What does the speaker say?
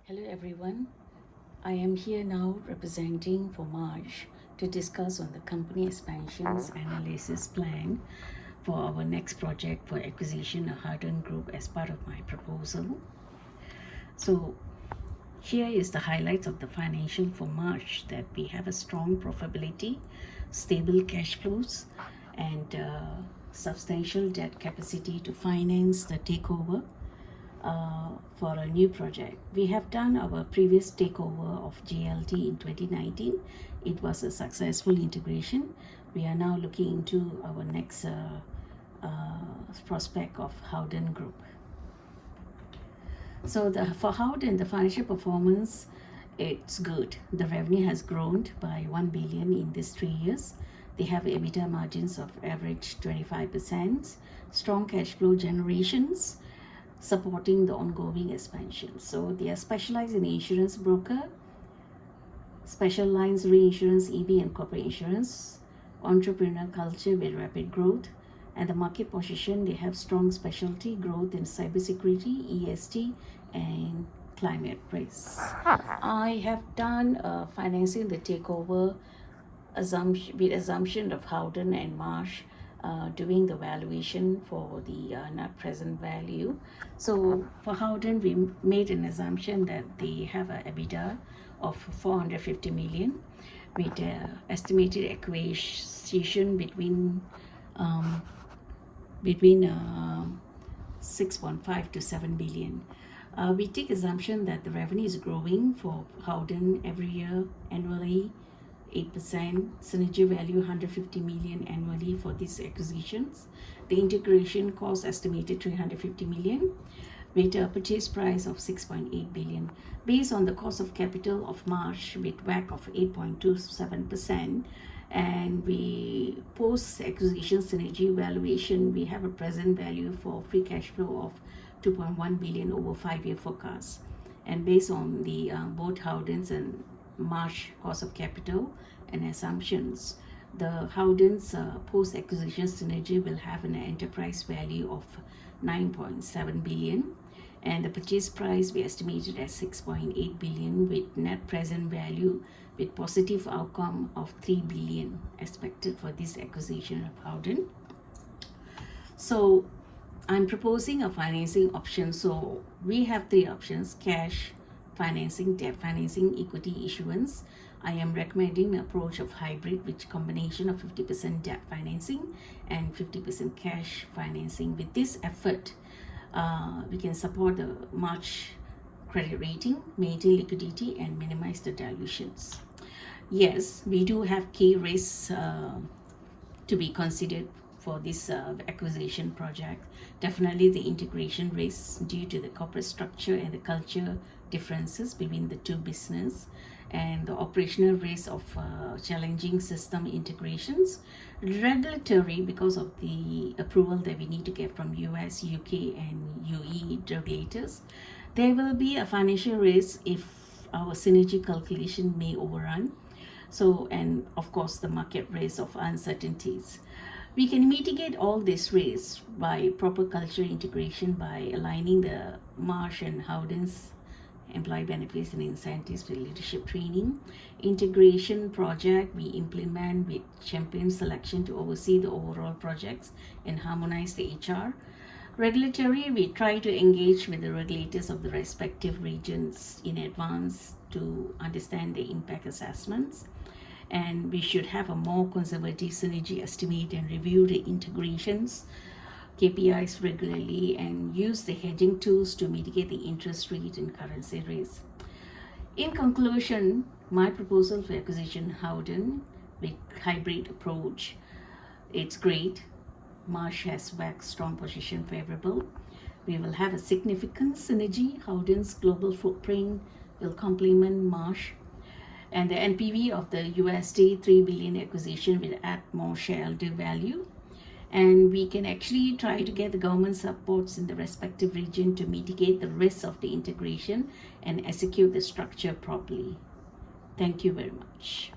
Hello everyone, I am here now representing for March to discuss on the company expansions analysis plan for our next project for acquisition of Hardin Group as part of my proposal. So here is the highlights of the financial for March, that we have a strong profitability, stable cash flows, and substantial debt capacity to finance the takeover for a new project. We have done our previous takeover of JLT in 2019. It was a successful integration. We are now looking into our next prospect of Howden Group. So for Howden, the financial performance, it's good. The revenue has grown by 1 billion in these 3 years. They have EBITDA margins of average 25%, strong cash flow generations, supporting the ongoing expansion. So they are specialized in insurance broker, special lines reinsurance, EB and corporate insurance, entrepreneur culture with rapid growth, and the market position, they have strong specialty growth in cybersecurity, ESG, and climate risk. I have done financing the takeover with assumption of Howden and Marsh doing the valuation for the net present value. So for Howden, we made an assumption that they have an EBITDA of 450 million with estimated acquisition between 6.5 to 7 billion. We take assumption that the revenue is growing for Howden every year annually 8%, synergy value 150 million annually for these acquisitions. The integration cost estimated 350 million with a purchase price of 6.8 billion. Based on the cost of capital of March with WACC of 8.27%, and we post acquisition synergy valuation, we have a present value for free cash flow of 2.1 billion over 5-year forecast. And based on the both Howden's and Marsh cost of capital and assumptions, the Howden's post-acquisition synergy will have an enterprise value of 9.7 billion, and the purchase price we estimated at 6.8 billion with net present value with positive outcome of 3 billion expected for this acquisition of Howden. So I'm proposing a financing option. So we have 3 options: cash financing, debt financing, equity issuance. I am recommending an approach of hybrid, which combination of 50% debt financing and 50% cash financing. With this effort, we can support the March credit rating, maintain liquidity, and minimize the dilutions. Yes, we do have key risks to be considered for this acquisition project. Definitely the integration risks due to the corporate structure and the culture differences between the two business, and the operational risk of challenging system integrations. Regulatory, because of the approval that we need to get from US, UK, and UE regulators. There will be a financial risk if our synergy calculation may overrun. So, and of course the market risk of uncertainties. We can mitigate all this risk by proper culture integration, by aligning the Marsh and Howden's employee benefits and incentives with leadership training. Integration project we implement with champion selection to oversee the overall projects and harmonize the HR. Regulatory, we try to engage with the regulators of the respective regions in advance to understand the impact assessments. And we should have a more conservative synergy estimate and review the integrations KPIs regularly, and use the hedging tools to mitigate the interest rate and currency risk. In conclusion, my proposal for acquisition Howden with hybrid approach, it's great. Marsh has WACC strong position favorable. We will have a significant synergy. Howden's global footprint will complement Marsh, and the NPV of the USD 3 billion acquisition will add more shareholder value. And we can actually try to get the government supports in the respective region to mitigate the risks of the integration and execute the structure properly. Thank you very much.